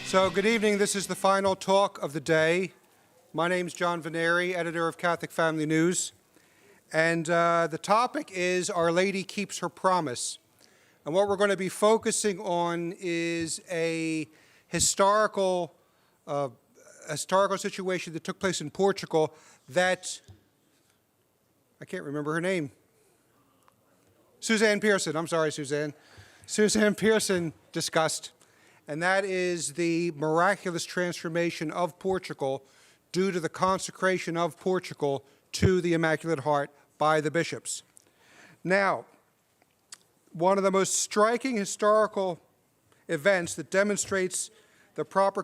So good evening. This is the final talk of the day. My name's John Vennari, editor of Catholic Family News. And the topic is Our Lady Keeps Her Promise. And what we're going to be focusing on is a historical situation that took place in Portugal that, I can't remember her name. Suzanne Pearson. I'm sorry, Suzanne. Suzanne Pearson discussed. And that is the miraculous transformation of Portugal due to the consecration of Portugal to the Immaculate Heart by the bishops. Now, one of the most striking historical events that demonstrates the proper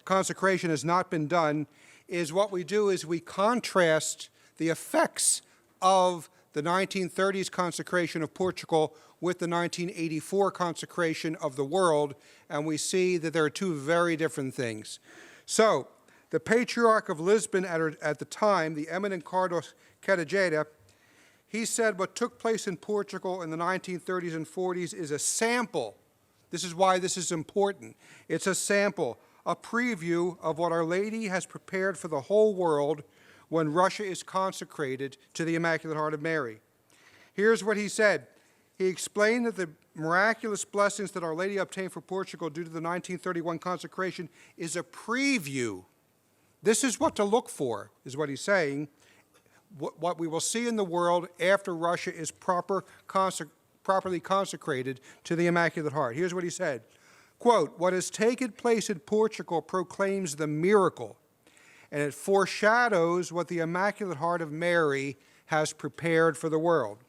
consecration has not been done is what we do is we contrast the effects of the 1930s consecration of Portugal with the 1984 consecration of the world, and we see that there are two very different things. So, the Patriarch of Lisbon at the time, the eminent Cardinal Quedajeira, he said what took place in Portugal in the 1930s and 40s is a sample. This is why this is important. It's a sample, a preview of what Our Lady has prepared for the whole world when Russia is consecrated to the Immaculate Heart of Mary. Here's what he said. He explained that the miraculous blessings that Our Lady obtained for Portugal due to the 1931 consecration is a preview. This is what to look for, is what he's saying, what we will see in the world after Russia is properly consecrated to the Immaculate Heart. Here's what he said, quote, "What has taken place in Portugal proclaims the miracle, and it foreshadows what the Immaculate Heart of Mary has prepared for the world."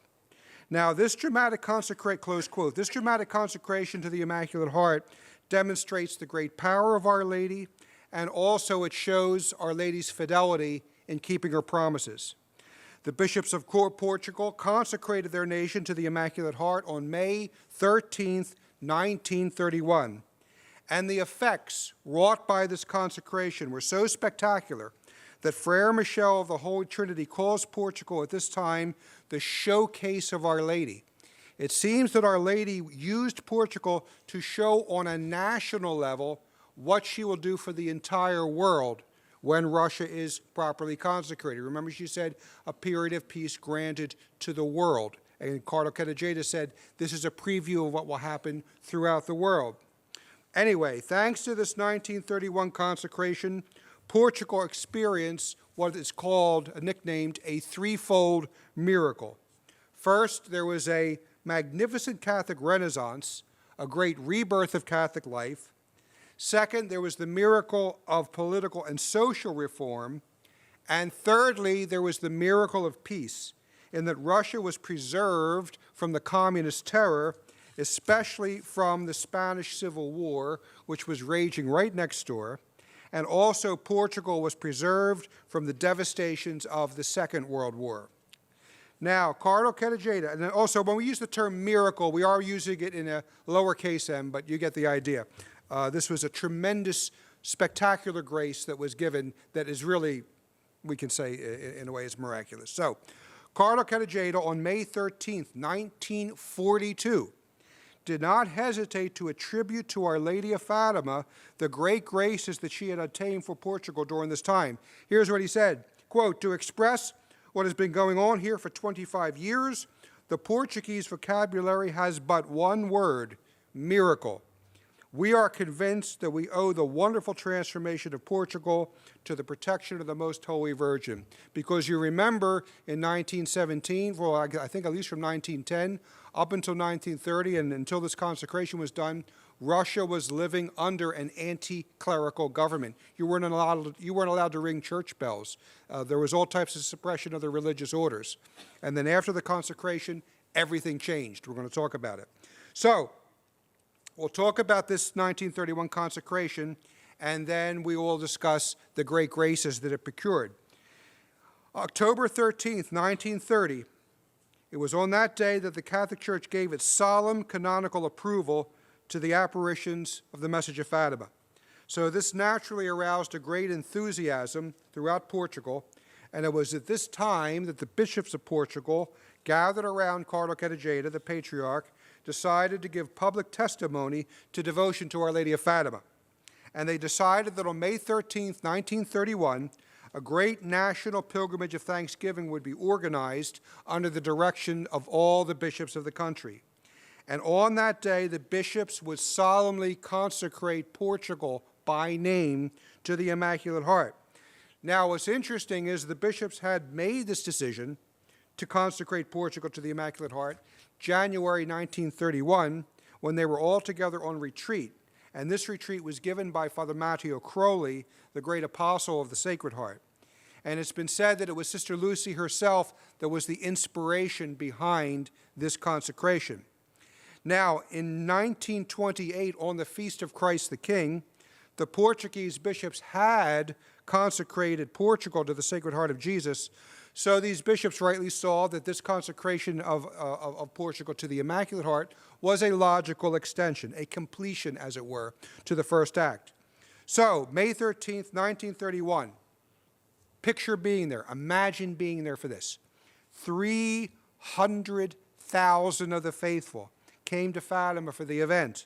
Now, this dramatic close quote, this dramatic consecration to the Immaculate Heart demonstrates the great power of Our Lady, and also it shows Our Lady's fidelity in keeping her promises. The bishops of Portugal consecrated their nation to the Immaculate Heart on May 13th, 1931. And the effects wrought by this consecration were so spectacular that Frere Michel of the Holy Trinity calls Portugal at this time the showcase of Our Lady. It seems that Our Lady used Portugal to show on a national level what she will do for the entire world when Russia is properly consecrated. Remember, she said, a period of peace granted to the world. And Cardinal Quedajeira said, this is a preview of what will happen throughout the world. Anyway, thanks to this 1931 consecration, Portugal experienced what is called, nicknamed, a threefold miracle. First, there was a magnificent Catholic Renaissance, a great rebirth of Catholic life. Second, there was the miracle of political and social reform. And thirdly, there was the miracle of peace, in that Russia was preserved from the communist terror, especially from the Spanish Civil War, which was raging right next door. And also Portugal was preserved from the devastations of the Second World War. Now, Cardinal Quedajeira, and also when we use the term miracle, we are using it in a lowercase m, but you get the idea. This was a tremendous, spectacular grace that was given that is really, we can say in a way, is miraculous. So, Cardinal Quedajeira on May 13th, 1942, did not hesitate to attribute to Our Lady of Fatima the great graces that she had obtained for Portugal during this time. Here's what he said, quote, "To express what has been going on here for 25 years, the Portuguese vocabulary has but one word, miracle. We are convinced that we owe the wonderful transformation of Portugal to the protection of the Most Holy Virgin." Because you remember in 1917, well, I think at least from 1910 up until 1930 and until this consecration was done, Russia was living under an anti-clerical government. You weren't allowed to ring church bells. There was all types of suppression of the religious orders. And then after the consecration, everything changed. We're going to talk about it. So, we'll talk about this 1931 consecration, and then we will discuss the great graces that it procured. October 13th, 1930, it was on that day that the Catholic Church gave its solemn canonical approval to the apparitions of the Message of Fatima. So this naturally aroused a great enthusiasm throughout Portugal, and it was at this time that the bishops of Portugal gathered around Cardinal Quedajeira, the Patriarch, decided to give public testimony to devotion to Our Lady of Fatima. and they decided that on May 13th, 1931, a great national pilgrimage of thanksgiving would be organized under the direction of all the bishops of the country. And on that day, the bishops would solemnly consecrate Portugal by name to the Immaculate Heart. Now, what's interesting is the bishops had made this decision to consecrate Portugal to the Immaculate Heart January 1931, when they were all together on retreat. And this retreat was given by Father Matteo Crowley, the great apostle of the Sacred Heart. And it's been said that it was Sister Lucy herself that was the inspiration behind this consecration. Now, in 1928, on the Feast of Christ the King, the Portuguese bishops had consecrated Portugal to the Sacred Heart of Jesus. So these bishops rightly saw that this consecration of Portugal to the Immaculate Heart was a logical extension, a completion, as it were, to the first act. So, May 13th, 1931, picture being there, imagine being there for this. 300,000 of the faithful came to Fatima for the event.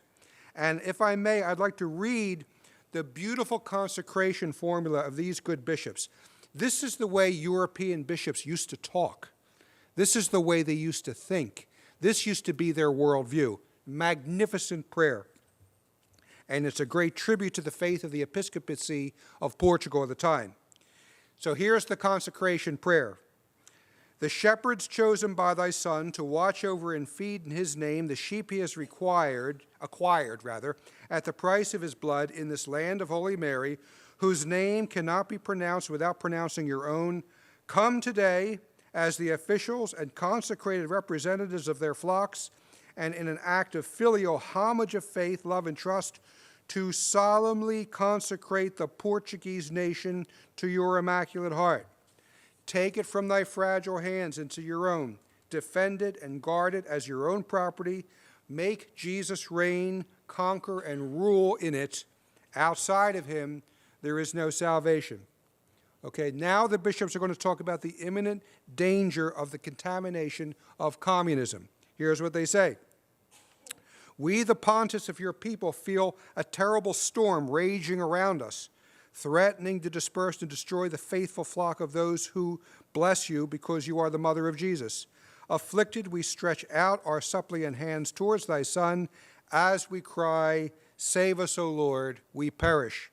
And if I may, I'd like to read the beautiful consecration formula of these good bishops. This is the way European bishops used to talk. This is the way they used to think. This used to be their worldview. Magnificent prayer. And it's a great tribute to the faith of the episcopacy of Portugal at the time. So here's the consecration prayer. The shepherds chosen by thy Son to watch over and feed in his name the sheep he has acquired at the price of his blood in this land of Holy Mary, whose name cannot be pronounced without pronouncing your own, come today as the officials and consecrated representatives of their flocks, and in an act of filial homage of faith, love, and trust, to solemnly consecrate the Portuguese nation to your Immaculate Heart. Take it from thy fragile hands into your own. Defend it and guard it as your own property. Make Jesus reign, conquer, and rule in it. Outside of him, there is no salvation. Okay, now the bishops are going to talk about the imminent danger of the contamination of communism. Here's what they say. We, the pontiffs of your people, feel a terrible storm raging around us, threatening to disperse and destroy the faithful flock of those who bless you because you are the mother of Jesus. Afflicted, we stretch out our suppliant hands towards thy Son as we cry, save us, O Lord, we perish.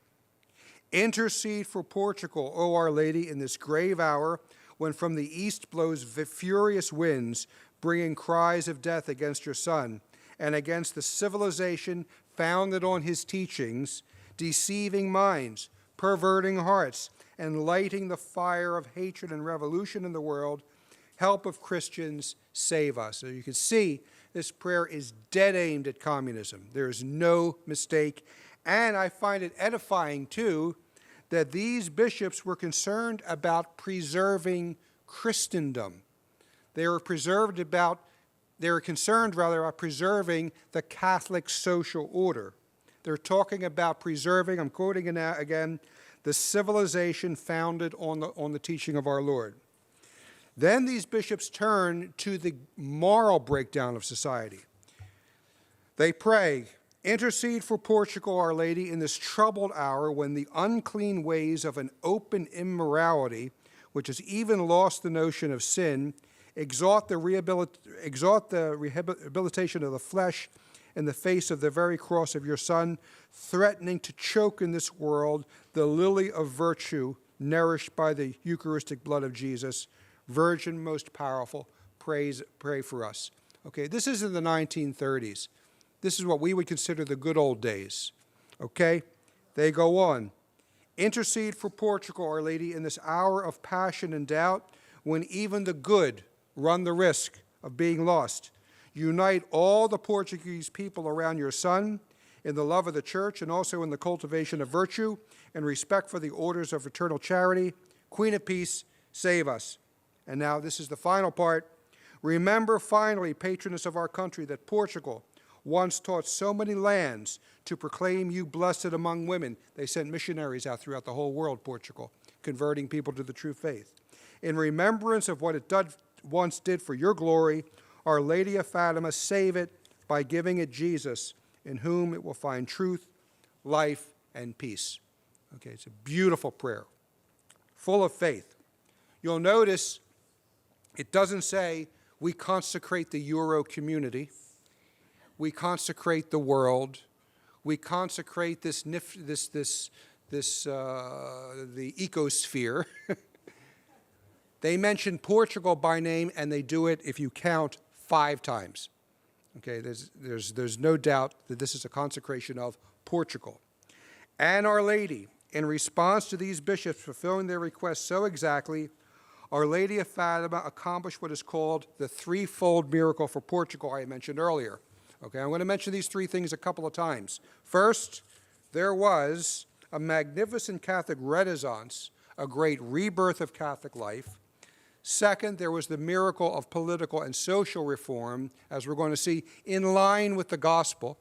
Intercede for Portugal, O Our Lady, in this grave hour when from the east blows furious winds, bringing cries of death against your Son and against the civilization founded on his teachings, deceiving minds, perverting hearts, and lighting the fire of hatred and revolution in the world. Help of Christians, save us. So you can see this prayer is dead aimed at communism. There is no mistake. And I find it edifying, too, that these bishops were concerned about preserving Christendom. They were concerned about preserving the Catholic social order. They're talking about preserving, I'm quoting it now again, the civilization founded on the teaching of our Lord. Then these bishops turn to the moral breakdown of society. They pray, intercede for Portugal, Our Lady, in this troubled hour when the unclean ways of an open immorality, which has even lost the notion of sin, exalt the rehabilitation of the flesh in the face of the very cross of your Son, threatening to choke in this world the lily of virtue nourished by the Eucharistic blood of Jesus. Virgin most powerful, pray for us. Okay, this is in the 1930s. This is what we would consider the good old days. Okay, they go on. Intercede for Portugal, Our Lady, in this hour of passion and doubt, when even the good run the risk of being lost. Unite all the Portuguese people around your Son in the love of the Church and also in the cultivation of virtue and respect for the orders of fraternal charity. Queen of Peace, save us. And now this is the final part. Remember finally, patroness of our country, that Portugal once taught so many lands to proclaim you blessed among women. They sent missionaries out throughout the whole world, Portugal, converting people to the true faith. In remembrance of what it once did for your glory, Our Lady of Fatima, save it by giving it Jesus, in whom it will find truth, life, and peace. Okay, it's a beautiful prayer, full of faith. You'll notice it doesn't say we consecrate the Euro community, we consecrate the world, we consecrate the ecosphere. They mention Portugal by name, and they do it, if you count, 5 times. Okay, there's no doubt that this is a consecration of Portugal. And Our Lady, in response to these bishops fulfilling their request so exactly, Our Lady of Fatima accomplished what is called the threefold miracle for Portugal I mentioned earlier. Okay, I'm going to mention these 3 things a couple of times. First, there was a magnificent Catholic renaissance, a great rebirth of Catholic life. Second, there was the miracle of political and social reform, as we're going to see, in line with the gospel.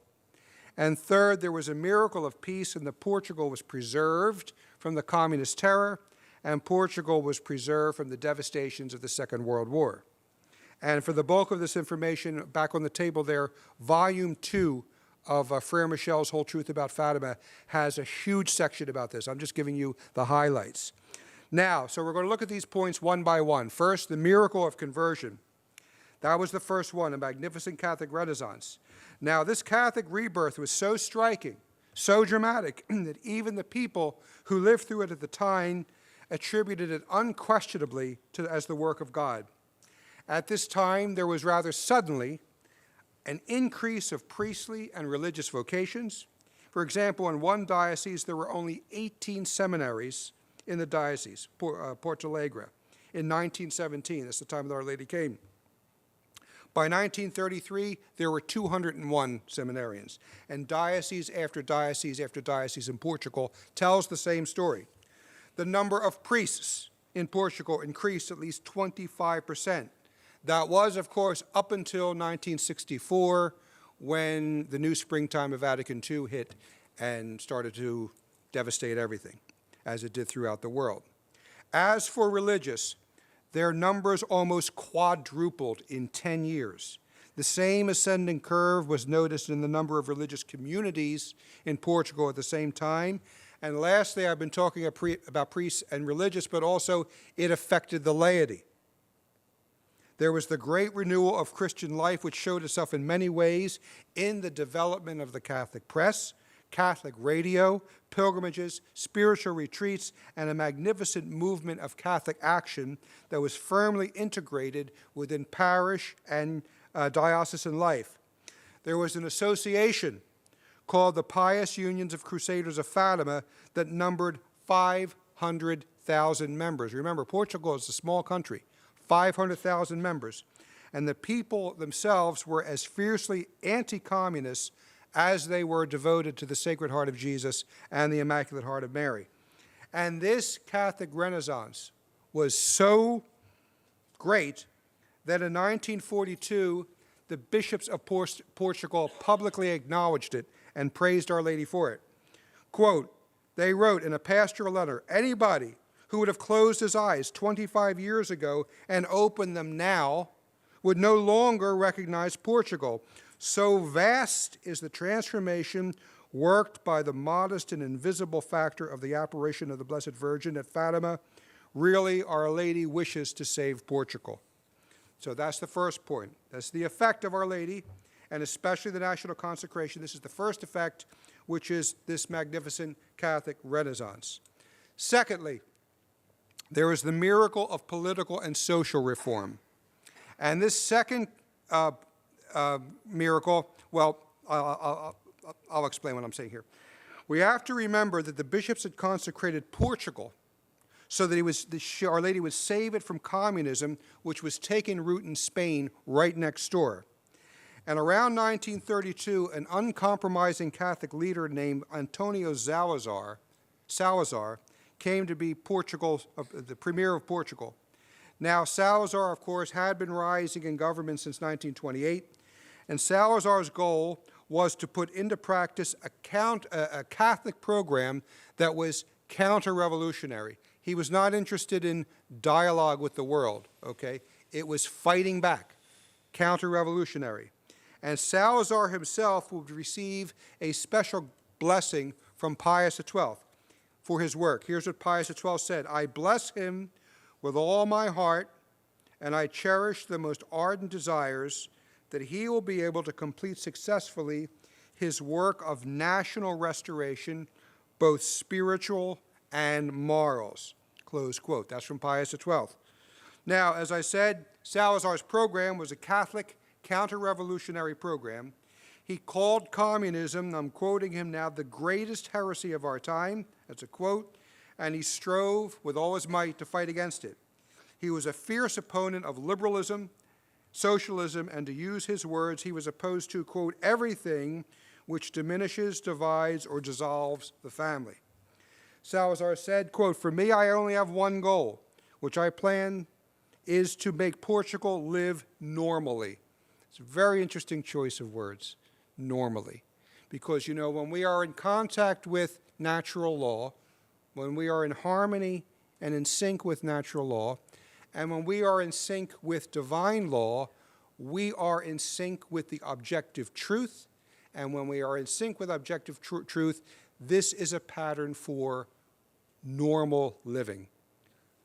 And third, there was a miracle of peace, and that Portugal was preserved from the communist terror, and Portugal was preserved from the devastations of the Second World War. And for the bulk of this information, back on the table there, Volume 2 of Frere Michel's Whole Truth About Fatima has a huge section about this. I'm just giving you the highlights. Now, so we're going to look at these points one by one. First, the miracle of conversion. That was the first one, a magnificent Catholic renaissance. Now, this Catholic rebirth was so striking, so dramatic, that even the people who lived through it at the time attributed it unquestionably as the work of God. At this time, there was rather suddenly an increase of priestly and religious vocations. For example, in one diocese, there were only 18 seminaries in the diocese, Porto Alegre, in 1917. That's the time that Our Lady came. By 1933, there were 201 seminarians, and diocese after diocese after diocese in Portugal tells the same story. The number of priests in Portugal increased at least 25%. That was, of course, up until 1964, when the new springtime of Vatican II hit and started to devastate everything, as it did throughout the world. As for religious, their numbers almost quadrupled in 10 years. The same ascending curve was noticed in the number of religious communities in Portugal at the same time. And lastly, I've been talking about priests and religious, but also it affected the laity. There was the great renewal of Christian life, which showed itself in many ways in the development of the Catholic press, Catholic radio, pilgrimages, spiritual retreats, and a magnificent movement of Catholic action that was firmly integrated within parish and diocesan life. There was an association called the Pious Unions of Crusaders of Fatima that numbered 500,000 members. Remember, Portugal is a small country, 500,000 members, and the people themselves were as fiercely anti-communist as they were devoted to the Sacred Heart of Jesus and the Immaculate Heart of Mary. And this Catholic Renaissance was so great that in 1942, the bishops of Portugal publicly acknowledged it and praised Our Lady for it. Quote, they wrote in a pastoral letter, anybody who would have closed his eyes 25 years ago and opened them now would no longer recognize Portugal. So vast is the transformation worked by the modest and invisible factor of the apparition of the Blessed Virgin at Fatima. Really, Our Lady wishes to save Portugal. So that's the first point. That's the effect of Our Lady, and especially the national consecration. This is the first effect, which is this magnificent Catholic Renaissance. Secondly, there is the miracle of political and social reform. And this second miracle, well, I'll explain what I'm saying here. We have to remember that the bishops had consecrated Portugal so that Our Lady would save it from communism, which was taking root in Spain right next door. And around 1932, an uncompromising Catholic leader named Antonio Salazar came to be the premier of Portugal. Now, Salazar, of course, had been rising in government since 1928, and Salazar's goal was to put into practice a Catholic program that was counter-revolutionary. He was not interested in dialogue with the world, okay? It was fighting back, counter-revolutionary. And Salazar himself would receive a special blessing from Pius XII for his work. Here's what Pius XII said: "I bless him with all my heart, and I cherish the most ardent desires that he will be able to complete successfully his work of national restoration, both spiritual and morals." Close quote. That's from Pius XII. Now, as I said, Salazar's program was a Catholic counter-revolutionary program. He called communism, I'm quoting him now, "the greatest heresy of our time." That's a quote. And he strove with all his might to fight against it. He was a fierce opponent of liberalism, socialism, and to use his words, he was opposed to, quote, "everything which diminishes, divides, or dissolves the family." Salazar said, quote, "For me, I only have one goal, which I plan is to make Portugal live normally." It's a very interesting choice of words, normally. Because, you know, when we are in contact with natural law, when we are in harmony and in sync with natural law, and when we are in sync with divine law, we are in sync with the objective truth. And when we are in sync with objective truth, this is a pattern for normal living,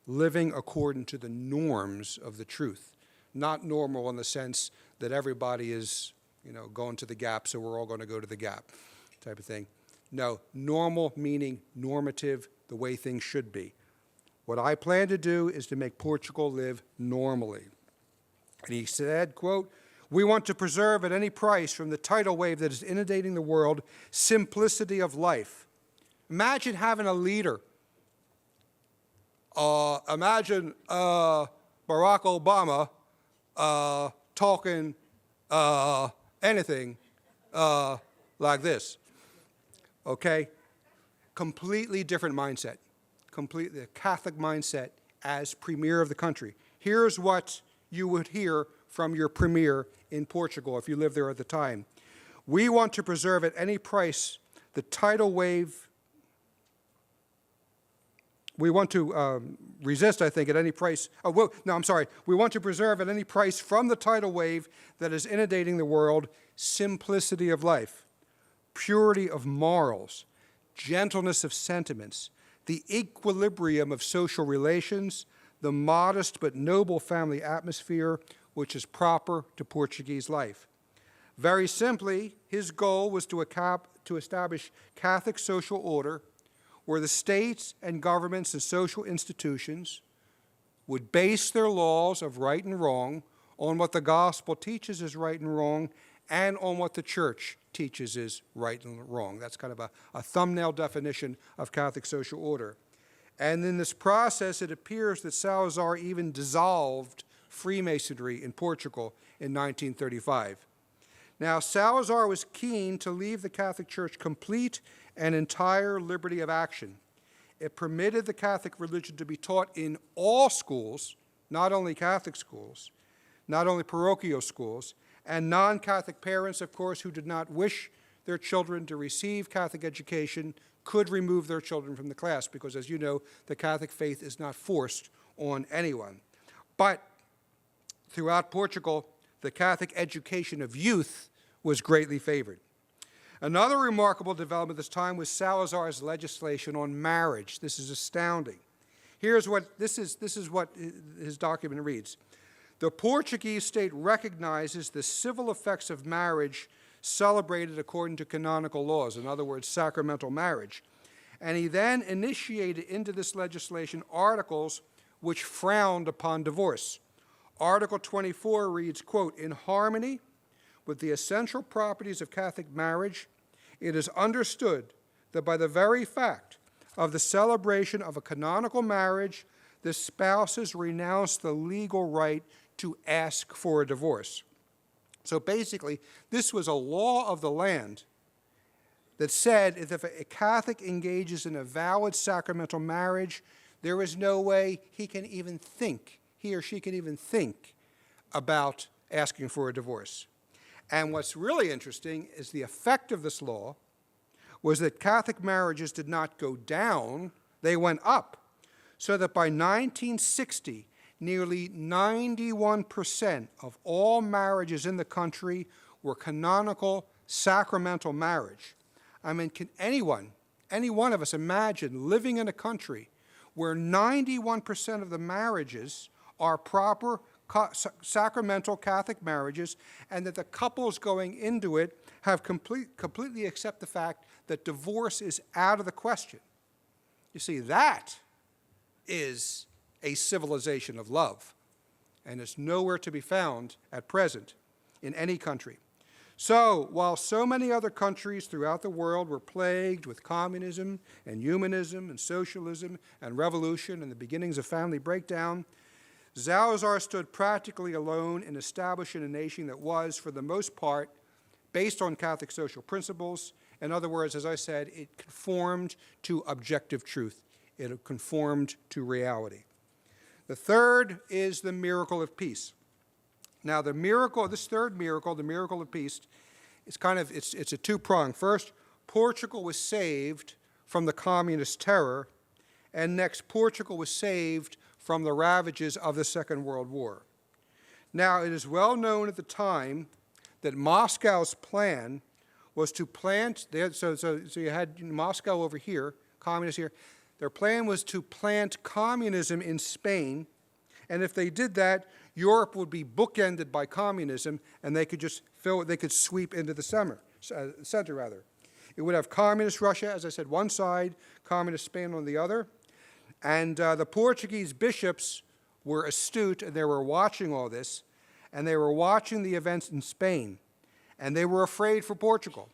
living according to the norms of the truth. Not normal in the sense that everybody is, you know, going to the Gap, so we're all going to go to the Gap type of thing. No, normal meaning normative, the way things should be. What I plan to do is to make Portugal live normally. And he said, quote, "We want to preserve at any price from the tidal wave that is inundating the world simplicity of life." Imagine having a leader. Imagine Barack Obama talking anything like this. Okay? Completely different mindset. Completely a Catholic mindset as premier of the country. Here's what you would hear from your premier in Portugal if you lived there at the time. "We want to preserve at any price the tidal wave." We want to resist, I think, at any price. We want to preserve at any price from the tidal wave that is inundating the world simplicity of life, purity of morals, gentleness of sentiments, the equilibrium of social relations, the modest but noble family atmosphere which is proper to Portuguese life. Very simply, his goal was to establish Catholic social order where the states and governments and social institutions would base their laws of right and wrong on what the gospel teaches is right and wrong and on what the church teaches is right and wrong. That's kind of a thumbnail definition of Catholic social order. And in this process, it appears that Salazar even dissolved Freemasonry in Portugal in 1935. Now, Salazar was keen to leave the Catholic Church complete and entire liberty of action. It permitted the Catholic religion to be taught in all schools, not only Catholic schools, not only parochial schools, and non-Catholic parents, of course, who did not wish their children to receive Catholic education could remove their children from the class because, as you know, the Catholic faith is not forced on anyone. But throughout Portugal, the Catholic education of youth was greatly favored. Another remarkable development this time was Salazar's legislation on marriage. This is astounding. This is what his document reads. "The Portuguese state recognizes the civil effects of marriage celebrated according to canonical laws," in other words, sacramental marriage. And he then initiated into this legislation articles which frowned upon divorce. Article 24 reads, quote, "In harmony with the essential properties of Catholic marriage, it is understood that by the very fact of the celebration of a canonical marriage, the spouses renounce the legal right to ask for a divorce." So basically, this was a law of the land that said if a Catholic engages in a valid sacramental marriage, there is no way he or she can even think about asking for a divorce. And what's really interesting is the effect of this law was that Catholic marriages did not go down, they went up. So that by 1960, nearly 91% of all marriages in the country were canonical sacramental marriage. I mean, can anyone any one of us imagine living in a country where 91% of the marriages are proper sacramental Catholic marriages, and that the couples going into it have completely accept the fact that divorce is out of the question? You see, that is a civilization of love, and it's nowhere to be found at present in any country. So, while so many other countries throughout the world were plagued with communism and humanism and socialism and revolution and the beginnings of family breakdown, Salazar stood practically alone in establishing a nation that was, for the most part, based on Catholic social principles. In other words, as I said, it conformed to objective truth. It conformed to reality. The third is the miracle of peace. Now, the miracle, this third miracle, the miracle of peace, is it's a two-pronged. First, Portugal was saved from the communist terror, and next, Portugal was saved from the ravages of the Second World War. Now, it is well known at the time that Moscow's plan was to plant, so you had Moscow over here, communists here. Their plan was to plant communism in Spain, and if they did that, Europe would be bookended by communism, and they could just they could sweep into the center. It would have communist Russia, as I said, one side, communist Spain on the other, and the Portuguese bishops were astute, and they were watching all this, and they were watching the events in Spain, and they were afraid for Portugal.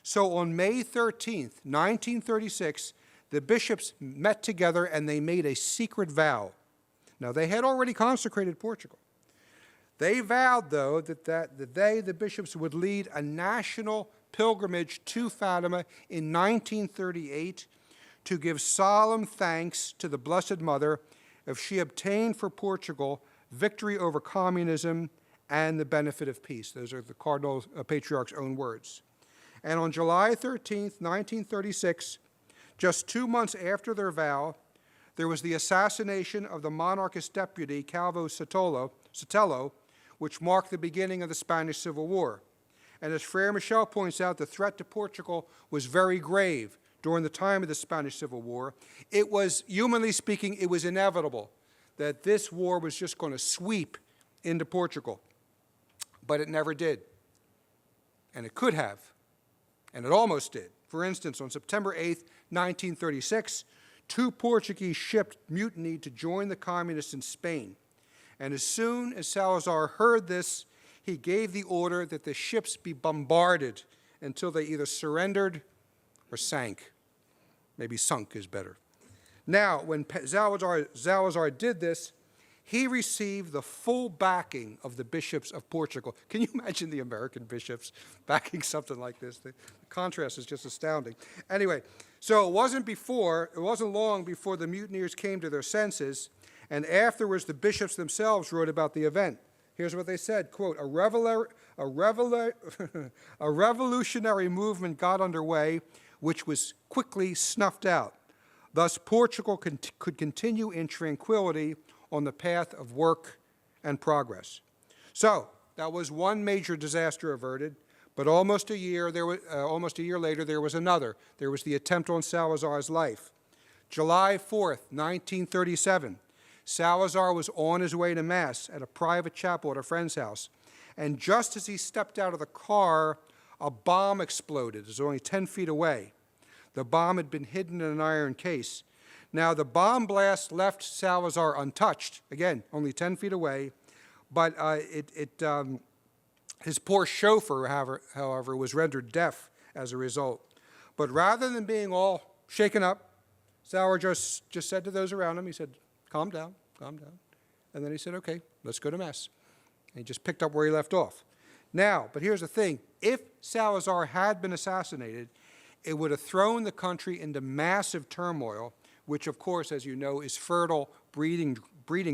So on May 13th, 1936, the bishops met together, and they made a secret vow. Now, they had already consecrated Portugal. They vowed, though, that they, the bishops, would lead a national pilgrimage to Fatima in 1938 to give solemn thanks to the Blessed Mother if she obtained for Portugal victory over communism and the benefit of peace. Those are the Cardinal Patriarch's own words. And on July 13th, 1936, just 2 months after their vow, there was the assassination of the monarchist deputy, Calvo Sotelo, which marked the beginning of the Spanish Civil War. And as Frere Michel points out, the threat to Portugal was very grave during the time of the Spanish Civil War. It was, humanly speaking, it was inevitable that this war was just going to sweep into Portugal. But it never did. And it could have. And it almost did. For instance, on September 8th, 1936, 2 Portuguese ships mutinied to join the communists in Spain. And as soon as Salazar heard this, he gave the order that the ships be bombarded until they either surrendered or sank. Maybe sunk is better. Now, when Salazar did this, he received the full backing of the bishops of Portugal. Can you imagine the American bishops backing something like this? The contrast is just astounding. Anyway, so it wasn't long before the mutineers came to their senses, and afterwards the bishops themselves wrote about the event. Here's what they said, quote, a revolutionary movement got underway, which was quickly snuffed out. Thus, Portugal could continue in tranquility on the path of work and progress. So, that was one major disaster averted, but almost a year later, there was another. There was the attempt on Salazar's life. July 4th, 1937, Salazar was on his way to Mass at a private chapel at a friend's house, and just as he stepped out of the car, a bomb exploded. It was only 10 feet away. The bomb had been hidden in an iron case. Now, the bomb blast left Salazar untouched, again, only 10 feet away, but his poor chauffeur, however, was rendered deaf as a result. But rather than being all shaken up, Salazar just said to those around him, he said, calm down, calm down. And then he said, okay, let's go to Mass. And he just picked up where he left off. Now, but here's the thing. If Salazar had been assassinated, it would have thrown the country into massive turmoil, which, of course, as you know, is fertile breeding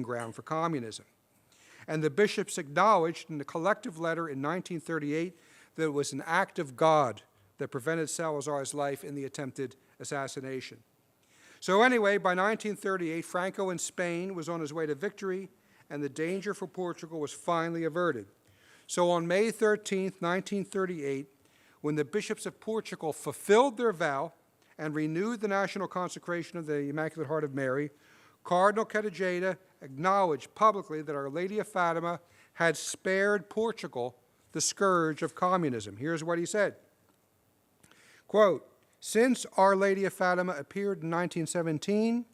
ground for communism. And the bishops acknowledged in the collective letter in 1938 that it was an act of God that prevented Salazar's life in the attempted assassination. So anyway, by 1938, Franco in Spain was on his way to victory, and the danger for Portugal was finally averted. So on May 13th, 1938, when the bishops of Portugal fulfilled their vow and renewed the national consecration of the Immaculate Heart of Mary, Cardinal Ketejeda acknowledged publicly that Our Lady of Fatima had spared Portugal the scourge of communism. Here's what he said. Quote, "Since Our Lady of Fatima appeared in 1917,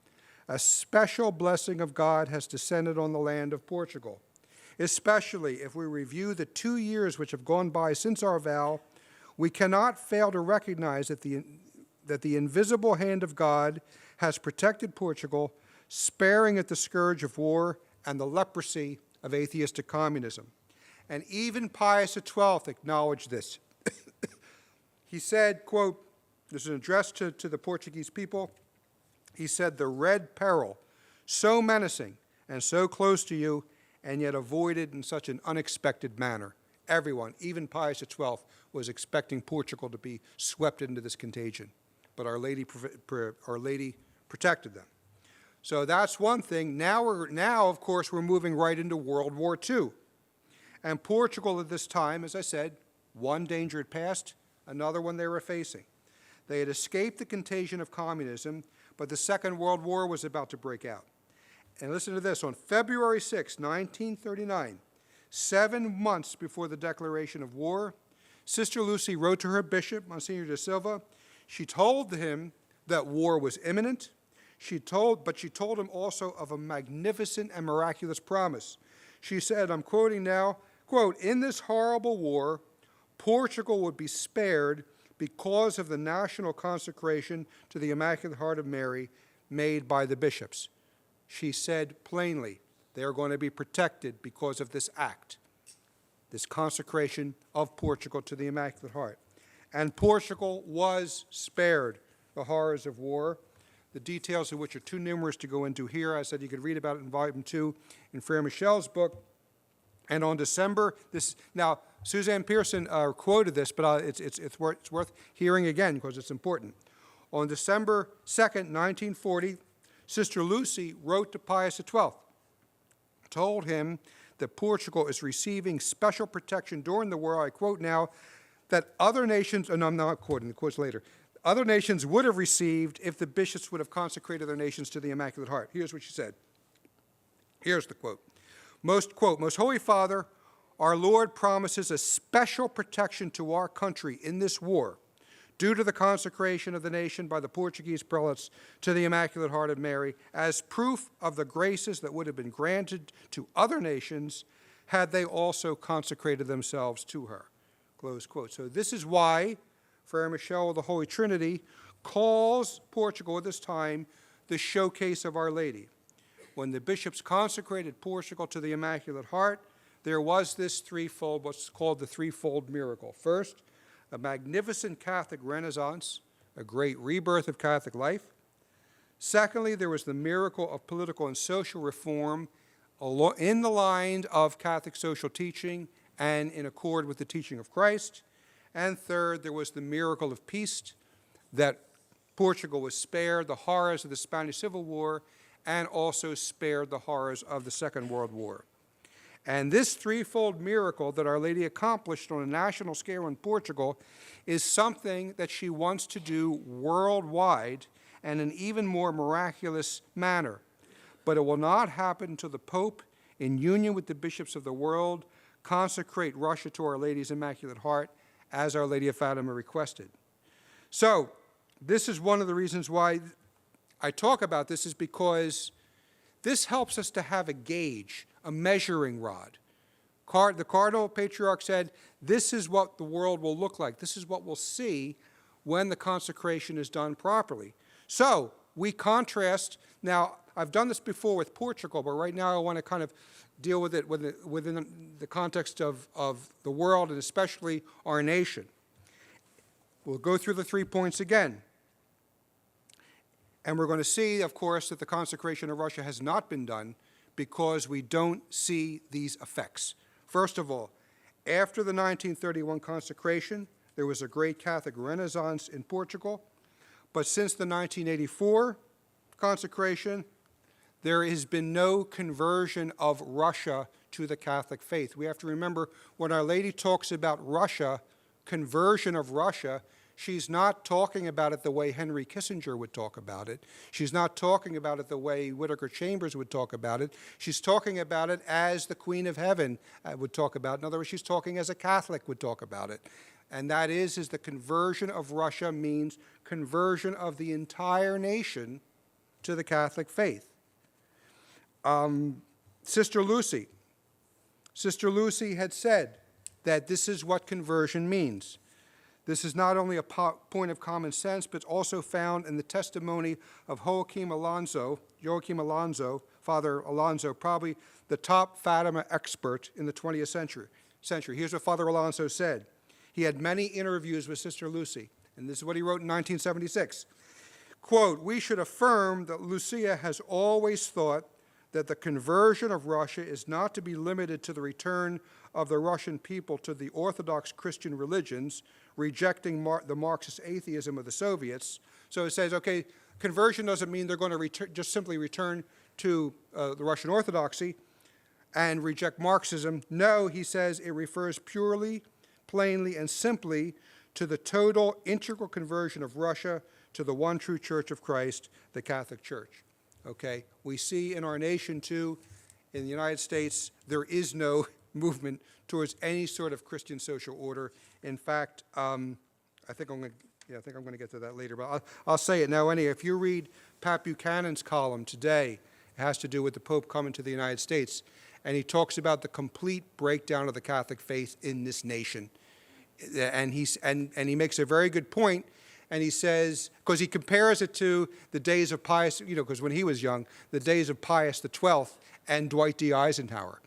a special blessing of God has descended on the land of Portugal. Especially if we review the 2 years which have gone by since our vow, we cannot fail to recognize that the invisible hand of God has protected Portugal, sparing it the scourge of war and the leprosy of atheistic communism." And even Pius XII acknowledged this. He said, quote, this is an address to the Portuguese people. He said, "The red peril, so menacing and so close to you, and yet avoided in such an unexpected manner." Everyone, even Pius XII, was expecting Portugal to be swept into this contagion. But Our Lady protected them. So that's one thing. Now, of course, we're moving right into World War II. And Portugal at this time, as I said, one danger had passed, another one they were facing. They had escaped the contagion of communism, but the Second World War was about to break out. And listen to this. On February 6, 1939, 7 months before the declaration of war, Sister Lucy wrote to her bishop, Monsignor de Silva. She told him that war was imminent. But she told him also of a magnificent and miraculous promise. She said, I'm quoting now, quote, "In this horrible war, Portugal would be spared because of the national consecration to the Immaculate Heart of Mary made by the bishops." She said plainly, they are going to be protected because of this act, this consecration of Portugal to the Immaculate Heart. And Portugal was spared the horrors of war, the details of which are too numerous to go into here. I said you could read about it in Volume 2 in Frere Michel's book. And on December, now, Suzanne Pearson quoted this, but it's worth hearing again because it's important. On December 2nd, 1940, Sister Lucy wrote to Pius XII, told him that Portugal is receiving special protection during the war, I quote now, that other nations, and I'm not quoting, the quotes later, other nations would have received if the bishops would have consecrated their nations to the Immaculate Heart. Here's what she said. Here's the quote. Most Holy Father, our Lord promises a special protection to our country in this war due to the consecration of the nation by the Portuguese prelates to the Immaculate Heart of Mary as proof of the graces that would have been granted to other nations had they also consecrated themselves to her. Close quote. So this is why Frere Michel of the Holy Trinity calls Portugal at this time the showcase of Our Lady. When the bishops consecrated Portugal to the Immaculate Heart, there was this threefold, what's called the threefold miracle. First, a magnificent Catholic Renaissance, a great rebirth of Catholic life. Secondly, there was the miracle of political and social reform in the line of Catholic social teaching and in accord with the teaching of Christ. And third, there was the miracle of peace, that Portugal was spared the horrors of the Spanish Civil War and also spared the horrors of the Second World War. And this threefold miracle that Our Lady accomplished on a national scale in Portugal is something that she wants to do worldwide and in an even more miraculous manner. But it will not happen until the Pope, in union with the bishops of the world, consecrate Russia to Our Lady's Immaculate Heart, as Our Lady of Fatima requested. So, this is one of the reasons why I talk about this, is because this helps us to have a gauge, a measuring rod. The Cardinal Patriarch said, this is what the world will look like. This is what we'll see when the consecration is done properly. So, we contrast, now, I've done this before with Portugal, but right now I want to kind of deal with it within the context of the world and especially our nation. We'll go through the 3 points again. And we're going to see, of course, that the consecration of Russia has not been done because we don't see these effects. First of all, after the 1931 consecration, there was a great Catholic Renaissance in Portugal. But since the 1984 consecration, there has been no conversion of Russia to the Catholic faith. We have to remember, when Our Lady talks about Russia, conversion of Russia, She's not talking about it the way Henry Kissinger would talk about it. She's not talking about it the way Whittaker Chambers would talk about it. She's talking about it as the Queen of Heaven would talk about it. In other words, she's talking as a Catholic would talk about it. And that is the conversion of Russia means conversion of the entire nation to the Catholic faith. Sister Lucy had said that this is what conversion means. This is not only a point of common sense, but also found in the testimony of Joaquim Alonso, Father Alonso, probably the top Fatima expert in the 20th century. Here's what Father Alonso said. He had many interviews with Sister Lucy, and this is what he wrote in 1976. Quote, "We should affirm that Lucia has always thought that the conversion of Russia is not to be limited to the return of the Russian people to the Orthodox Christian religions, rejecting the Marxist atheism of the Soviets." So it says, okay, conversion doesn't mean they're going to just simply return to the Russian Orthodoxy and reject Marxism. No, he says, it refers purely, plainly, and simply to the total integral conversion of Russia to the one true Church of Christ, the Catholic Church. Okay, we see in our nation, too, in the United States, there is no movement towards any sort of Christian social order. In fact, I think I'm going to get to that later, but I'll say it now anyway. If you read Pat Buchanan's column today, it has to do with the Pope coming to the United States, and he talks about the complete breakdown of the Catholic faith in this nation. And he makes a very good point. And he says, because he compares it to the days of Pius, because when he was young, the days of Pius XII and Dwight D. Eisenhower.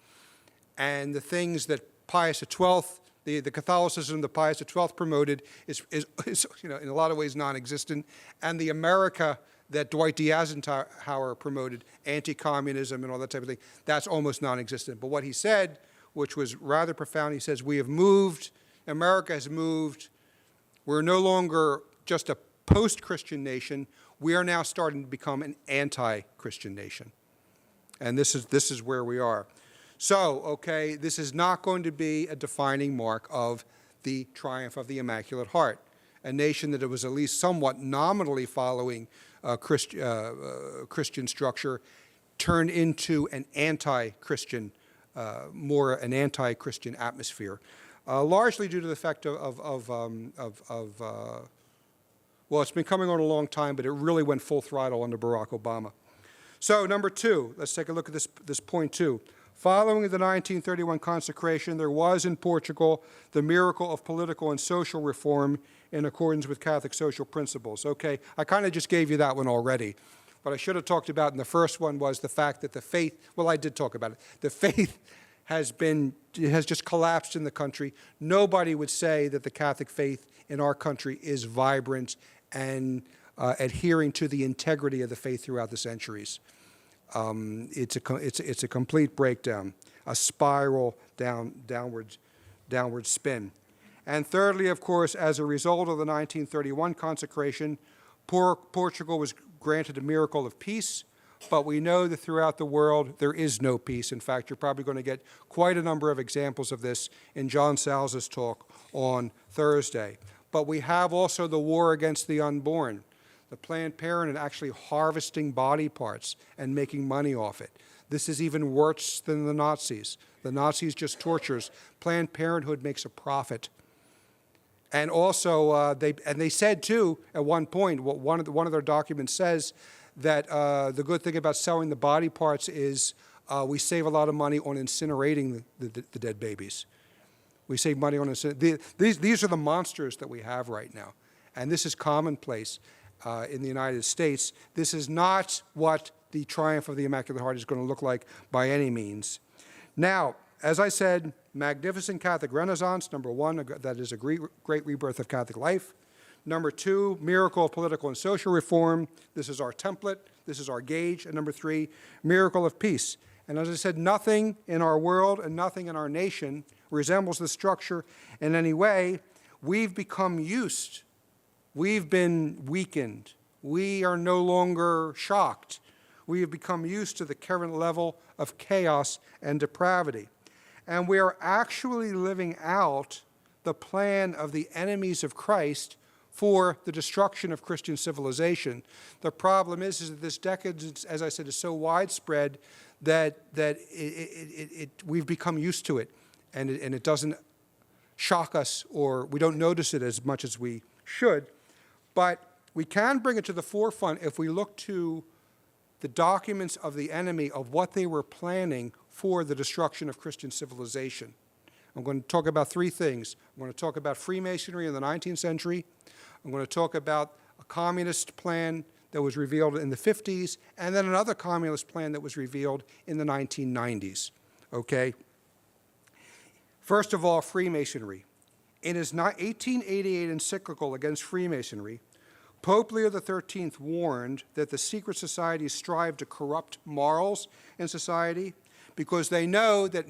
And the things that Pius XII, the Catholicism that Pius XII promoted is in a lot of ways non-existent. And the America that Dwight D. Eisenhower promoted, anti-communism and all that type of thing, that's almost non-existent. But what he said, which was rather profound, he says, we have moved, America has moved, we're no longer just a post-Christian nation, we are now starting to become an anti-Christian nation. And this is where we are. So, okay, this is not going to be a defining mark of the triumph of the Immaculate Heart. A nation that was at least somewhat nominally following Christian structure turned into an anti-Christian, more an anti-Christian atmosphere, largely due to the fact well, it's been coming on a long time, but it really went full throttle under Barack Obama. So, number two, let's take a look at this point two. Following the 1931 consecration, there was in Portugal the miracle of political and social reform in accordance with Catholic social principles. Okay, I kind of just gave you that one already. What I should have talked about in the first one was the fact that the faith, well, I did talk about it. The faith has just collapsed in the country. Nobody would say that the Catholic faith in our country is vibrant and adhering to the integrity of the faith throughout the centuries. It's a complete breakdown, a spiral downward spin. And thirdly, of course, as a result of the 1931 consecration, Portugal was granted a miracle of peace, but we know that throughout the world there is no peace. In fact, you're probably going to get quite a number of examples of this in John Salza's talk on Thursday. But we have also the war against the unborn, the Planned Parenthood actually harvesting body parts and making money off it. This is even worse than the Nazis. The Nazis just tortures. Planned Parenthood makes a profit. And also, they said too at one point, one of their documents says that the good thing about selling the body parts is we save a lot of money on incinerating the dead babies. We save money on these are the monsters that we have right now, and this is commonplace in the United States. This is not what the triumph of the Immaculate Heart is going to look like by any means. Now, as I said, magnificent Catholic Renaissance, number one, that is a great rebirth of Catholic life. Number two, miracle of political and social reform. This is our template. This is our gauge. And number three, miracle of peace. And as I said, nothing in our world and nothing in our nation resembles the structure in any way. We've become used. We've been weakened. We are no longer shocked. We have become used to the current level of chaos and depravity. And we are actually living out the plan of the enemies of Christ for the destruction of Christian civilization. The problem is that this decadence, as I said, is so widespread that we've become used to it, and it doesn't shock us, or we don't notice it as much as we should. But we can bring it to the forefront if we look to the documents of the enemy of what they were planning for the destruction of Christian civilization. I'm going to talk about three things. I'm going to talk about Freemasonry in the 19th century. I'm going to talk about a communist plan that was revealed in the 50s, and then another communist plan that was revealed in the 1990s. Okay? First of all, Freemasonry. In his 1888 encyclical against Freemasonry, Pope Leo XIII warned that the secret societies strive to corrupt morals in society because they know that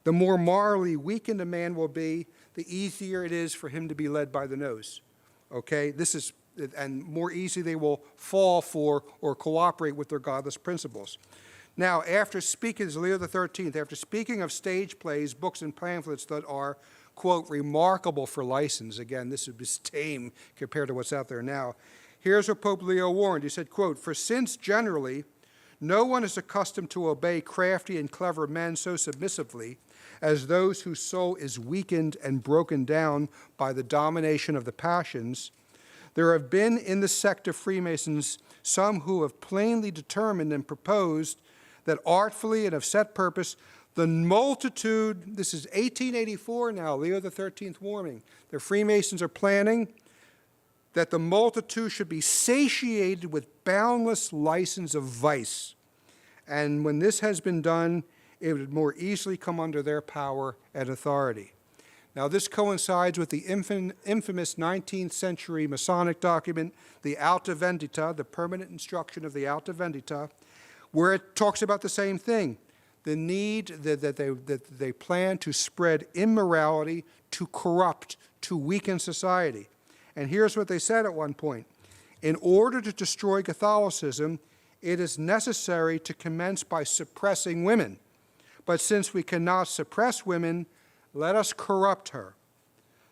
the more morally weakened a man will be, the easier it is for him to be led by the nose. Okay? And more easily they will fall for or cooperate with their godless principles. Now, after speaking, Leo XIII, after speaking of stage plays, books, and pamphlets that are, quote, remarkable for license, again, this is tame compared to what's out there now, here's what Pope Leo warned. He said, quote, "For since generally no one is accustomed to obey crafty and clever men so submissively as those whose soul is weakened and broken down by the domination of the passions, there have been in the sect of Freemasons some who have plainly determined and proposed that artfully and of set purpose the multitude," this is 1884 now, Leo XIII warning, the Freemasons are planning that the multitude should be satiated with boundless license of vice. And when this has been done, it would more easily come under their power and authority. Now, this coincides with the infamous 19th century Masonic document, the Alta Vendita, the permanent instruction of the Alta Vendita, where it talks about the same thing, the need that they plan to spread immorality, to corrupt, to weaken society. And here's what they said at one point. In order to destroy Catholicism, it is necessary to commence by suppressing women. But since we cannot suppress women, let us corrupt her.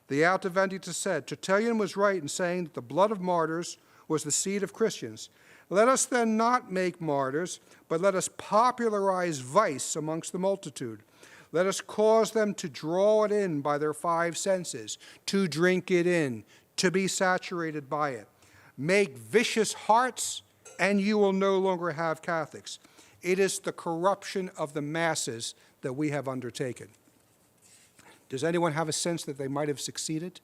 The Alta Vendita said, Tertullian was right in saying that the blood of martyrs was the seed of Christians. Let us then not make martyrs, but let us popularize vice amongst the multitude. Let us cause them to draw it in by their five senses, to drink it in, to be saturated by it. Make vicious hearts, and you will no longer have Catholics. It is the corruption of the masses that we have undertaken. Does anyone have a sense that they might have succeeded?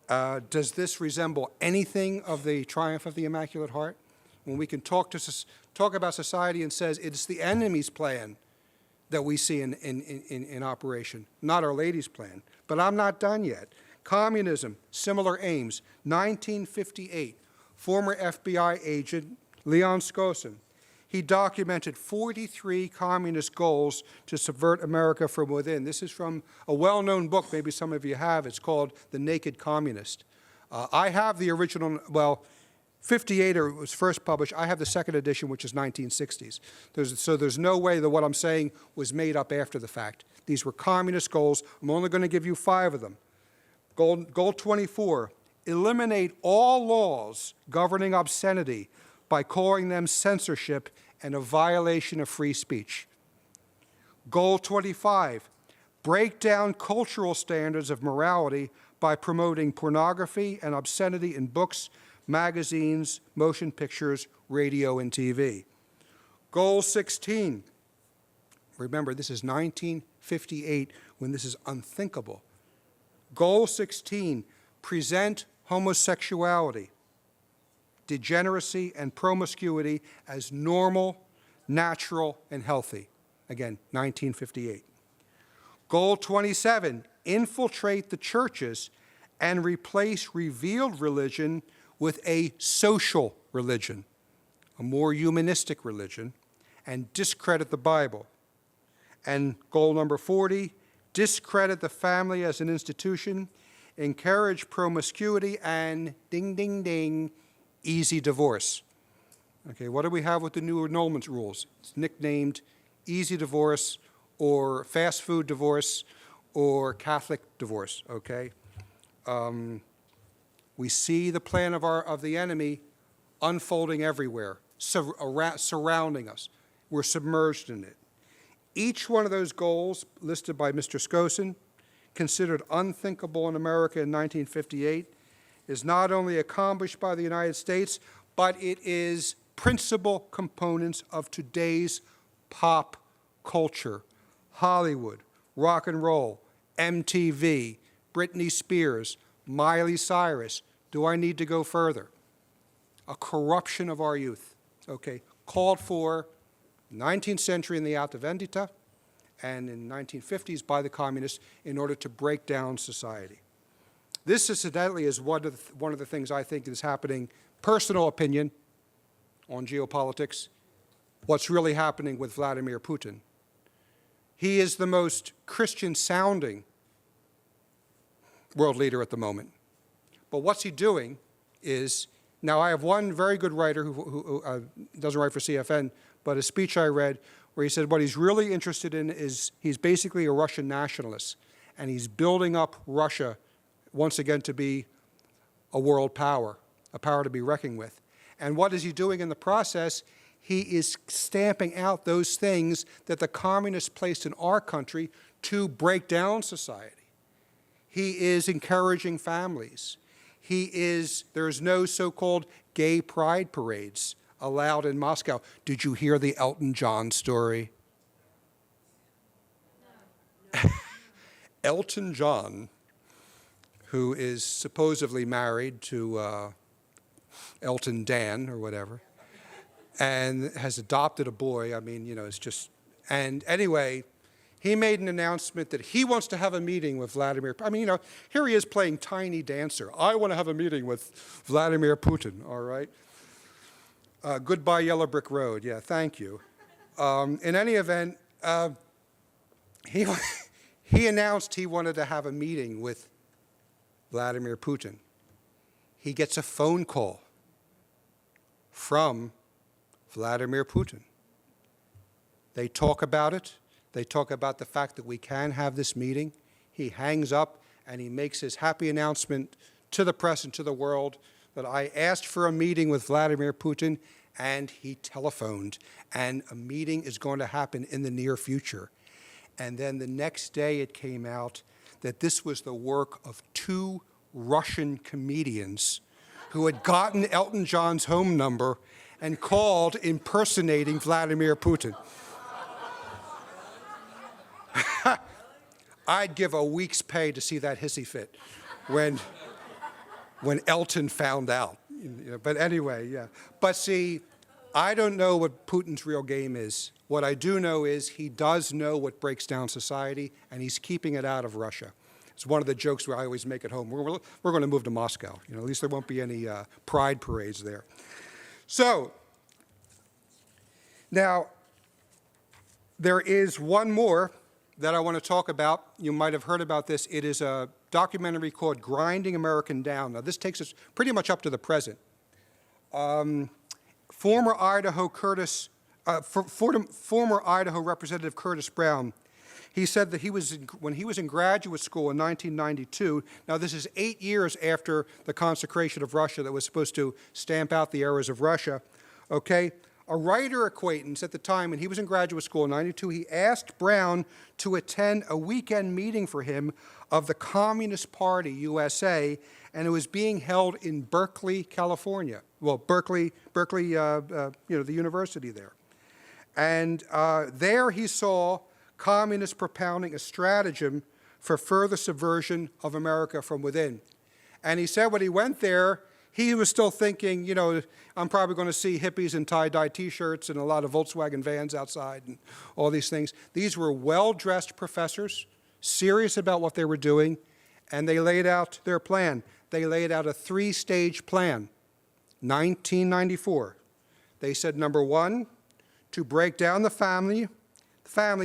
Does this resemble anything of the triumph of the Immaculate Heart? When we can talk about society and says it's the enemy's plan that we see in operation, not Our Lady's plan. But I'm not done yet. Communism, similar aims. 1958, former FBI agent Leon Skosin, he documented 43 communist goals to subvert America from within. This is from a well-known book, maybe some of you have. It's called The Naked Communist. I have the original, well, 58 it was first published. I have the second edition, which is 1960s. So there's no way that what I'm saying was made up after the fact. These were communist goals. I'm only going to give you 5 of them. Goal 24, eliminate all laws governing obscenity by calling them censorship and a violation of free speech. Goal 25, break down cultural standards of morality by promoting pornography and obscenity in books, magazines, motion pictures, radio, and TV. Goal 16, remember this is 1958 when this is unthinkable. Goal 16, present homosexuality, degeneracy, and promiscuity as normal, natural, and healthy. Again, 1958. Goal 27, infiltrate the churches and replace revealed religion with a social religion, a more humanistic religion, and discredit the Bible. And goal number 40, discredit the family as an institution, encourage promiscuity, and ding, ding, ding, easy divorce. Okay, what do we have with the new annulment rules? It's nicknamed easy divorce or fast food divorce or Catholic divorce, okay? We see the plan of the enemy unfolding everywhere, surrounding us. We're submerged in it. Each one of those goals listed by Mr. Skosin, considered unthinkable in America in 1958, is not only accomplished by the United States, but it is principal components of today's pop culture, Hollywood, rock and roll, MTV, Britney Spears, Miley Cyrus. Do I need to go further? A corruption of our youth, okay, called for 19th century in the Alta Vendita and in 1950s by the communists in order to break down society. This, incidentally, is one of the things I think is happening, personal opinion on geopolitics, what's really happening with Vladimir Putin. He is the most Christian-sounding world leader at the moment. But what's he doing is, now I have one very good writer who doesn't write for CFN, but a speech I read where he said what he's really interested in is he's basically a Russian nationalist, and he's building up Russia once again to be a world power, a power to be reckoned with. And what is he doing in the process? He is stamping out those things that the communists placed in our country to break down society. He is encouraging families. There's no so-called gay pride parades allowed in Moscow. Did you hear the Elton John story? No. Elton John, who is supposedly married to Elton Dan or whatever, and has adopted a boy. I mean, you know, it's just, and anyway, he made an announcement that he wants to have a meeting with Vladimir. I mean, you know, here he is playing tiny dancer. I want to have a meeting with Vladimir Putin, all right? Goodbye, Yellow Brick Road. Yeah, thank you. In any event, he announced he wanted to have a meeting with Vladimir Putin. He gets a phone call from Vladimir Putin. They talk about it. They talk about the fact that we can have this meeting. He hangs up and he makes his happy announcement to the press and to the world that I asked for a meeting with Vladimir Putin, and he telephoned, and a meeting is going to happen in the near future. And then the next day it came out that this was the work of 2 Russian comedians who had gotten Elton John's home number and called impersonating Vladimir Putin. I'd give a week's pay to see that hissy fit when Elton found out. You know, but anyway, yeah. But see, I don't know what Putin's real game is. What I do know is he does know what breaks down society, and he's keeping it out of Russia. It's one of the jokes where I always make at home. We're going to move to Moscow. You know, at least there won't be any pride parades there. So, now, there is one more that I want to talk about. You might have heard about this. It is a documentary called Grinding American Down. Now, this takes us pretty much up to the present. Former Idaho Representative Curtis Brown, he said that when he was in graduate school in 1992, now this is 8 years after the consecration of Russia that was supposed to stamp out the errors of Russia, okay? A writer acquaintance at the time, when he was in graduate school in 92, he asked Brown to attend a weekend meeting for him of the Communist Party, USA, and it was being held in Berkeley, California. Well, Berkeley, you know, the university there. And there he saw communists propounding a stratagem for further subversion of America from within. And he said when he went there, he was still thinking, you know, I'm probably going to see hippies in tie-dye T-shirts and a lot of Volkswagen vans outside and all these things. These were well-dressed professors, serious about what they were doing, and they laid out their plan. They laid out a 3-stage plan, 1994. They said, number 1, to break down the family,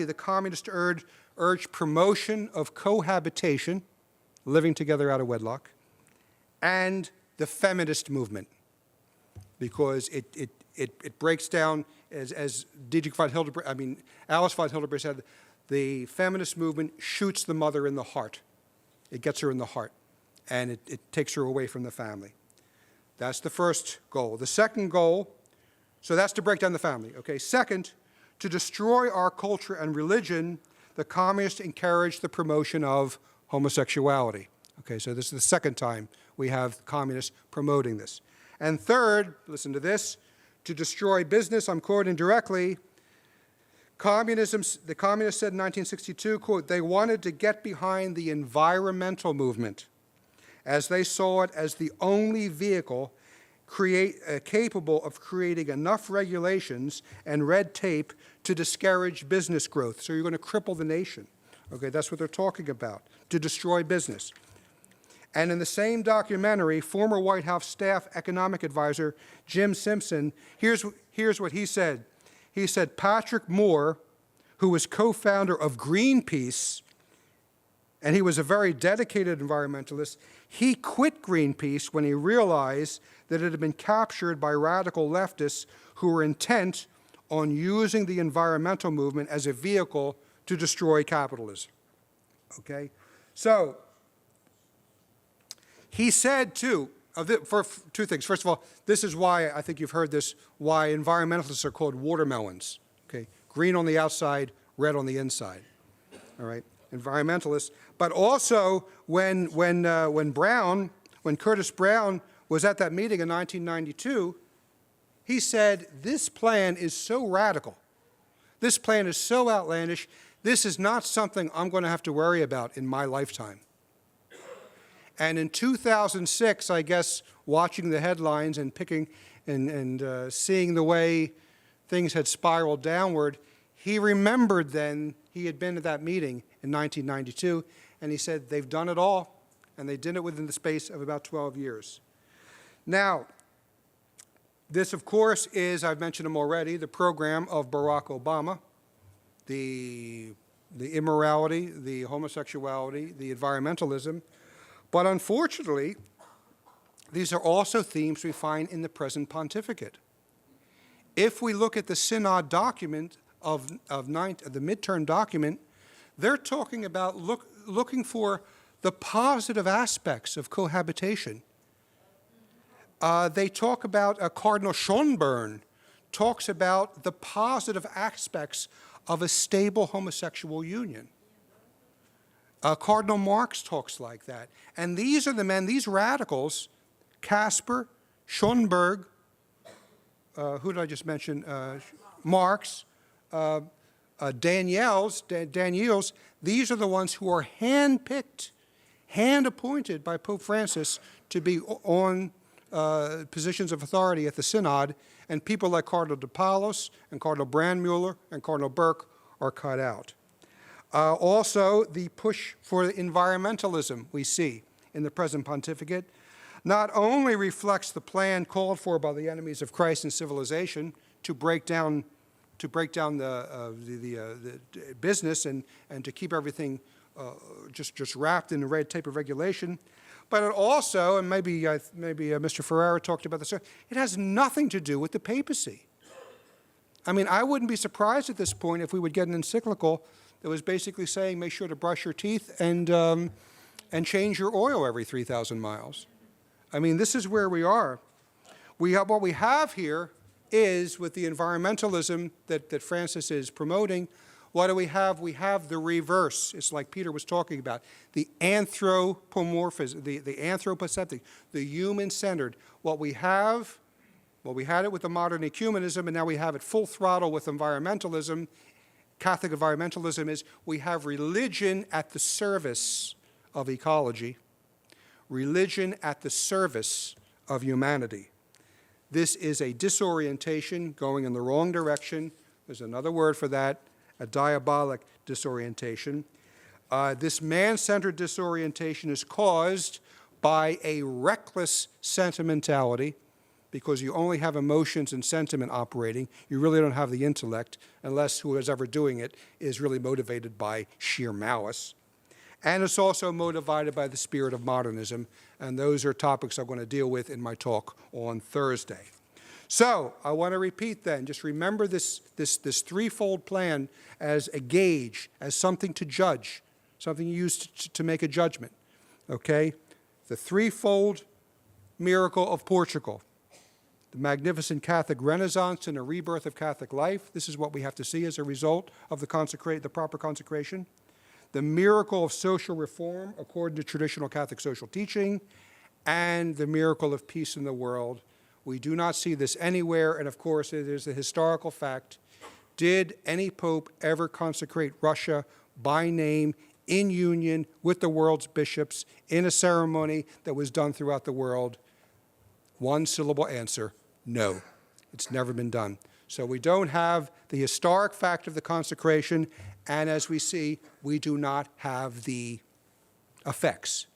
the communists urged promotion of cohabitation, living together out of wedlock, and the feminist movement, because it breaks down, as Dietrich von Hildebrand, I mean, Alice von Hildebrand said, the feminist movement shoots the mother in the heart. It gets her in the heart. and it takes her away from the family. That's the first goal. The second goal, so that's to break down the family, okay? Second, to destroy our culture and religion, the communists encourage the promotion of homosexuality. Okay, so this is the second time we have communists promoting this. And third, listen to this, to destroy business, I'm quoting directly, the communists said in 1962, quote, they wanted to get behind the environmental movement, as they saw it as the only vehicle capable of creating enough regulations and red tape to discourage business growth. So you're going to cripple the nation. Okay, that's what they're talking about, to destroy business. And in the same documentary, former White House staff economic advisor Jim Simpson, here's what he said. He said, Patrick Moore, who was co-founder of Greenpeace, and he was a very dedicated environmentalist, he quit Greenpeace when he realized that it had been captured by radical leftists who were intent on using the environmental movement as a vehicle to destroy capitalism. Okay? So, he said, too, for two things. First of all, this is why, I think you've heard this, why environmentalists are called watermelons. Okay? Green on the outside, red on the inside. All right? Environmentalists. But also, when Curtis Brown was at that meeting in 1992, he said, this plan is so radical. This plan is so outlandish. This is not something I'm going to have to worry about in my lifetime. And in 2006, I guess, watching the headlines and seeing the way things had spiraled downward, he remembered then he had been at that meeting in 1992, and he said, they've done it all, and they did it within the space of about 12 years. Now, this, of course, is, I've mentioned them already, the program of Barack Obama, the immorality, the homosexuality, the environmentalism. But unfortunately, these are also themes we find in the present pontificate. If we look at the synod document of the midterm document, they're talking about looking for the positive aspects of cohabitation. They talk about, Cardinal Schönborn talks about the positive aspects of a stable homosexual union. Cardinal Marx talks like that. And these are the men, these radicals, Casper, Schoenberg, who did I just mention? Marx, Daniels, these are the ones who are hand-picked, hand-appointed by Pope Francis to be on positions of authority at the Synod, and people like Cardinal de Palos and Cardinal Brandmuller and Cardinal Burke are cut out. Also, the push for environmentalism we see in the present pontificate not only reflects the plan called for by the enemies of Christ and civilization to break down the business and to keep everything just wrapped in the red tape of regulation, but it also, and maybe Mr. Ferrara talked about this, it has nothing to do with the papacy. I mean, I wouldn't be surprised at this point if we would get an encyclical that was basically saying, make sure to brush your teeth and change your oil every 3,000 miles. I mean, this is where we are. What we have here is, with the environmentalism that Francis is promoting, what do we have? We have the reverse. It's like Peter was talking about, the anthropomorphism, the anthropocentric, the human-centered. What we had it with the modern ecumenism, and now we have it full throttle with environmentalism. Catholic environmentalism is we have religion at the service of ecology, religion at the service of humanity. This is a disorientation going in the wrong direction. There's another word for that, a diabolic disorientation. This man-centered disorientation is caused by a reckless sentimentality, because you only have emotions and sentiment operating. You really don't have the intellect, unless who is ever doing it is really motivated by sheer malice. And it's also motivated by the spirit of modernism, and those are topics I'm going to deal with in my talk on Thursday. So I want to repeat then, just remember this threefold plan as a gauge, as something to judge, something you use to make a judgment, okay? the threefold miracle of Portugal, the magnificent Catholic Renaissance and the rebirth of Catholic life. This is what we have to see as a result of the proper consecration. The miracle of social reform according to traditional Catholic social teaching, and the miracle of peace in the world. We do not see this anywhere, and of course it is a historical fact. Did any pope ever consecrate Russia by name in union with the world's bishops in a ceremony that was done throughout the world? One syllable answer, no. It's never been done. So we don't have the historic fact of the consecration, and as we see, we do not have the effects.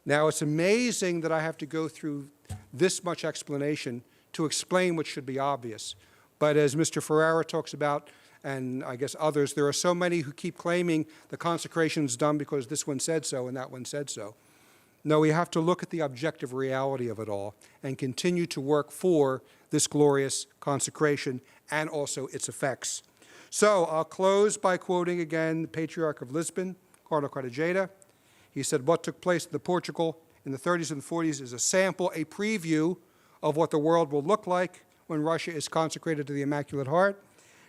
Now, it's amazing that I have to go through this much explanation to explain what should be obvious. But as Mr. Ferrara talks about, and I guess others, there are so many who keep claiming the consecration is done because this one said so and that one said so. No, we have to look at the objective reality of it all and continue to work for this glorious consecration and also its effects. So I'll close by quoting again the Patriarch of Lisbon, Cardinal Cartagena. He said, what took place in Portugal in the 30s and 40s is a sample, a preview of what the world will look like when Russia is consecrated to the Immaculate Heart.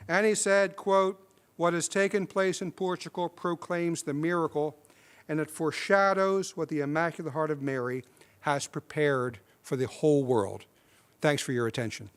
And he said, quote, what has taken place in Portugal proclaims the miracle, and it foreshadows what the Immaculate Heart of Mary has prepared for the whole world. Thanks for your attention.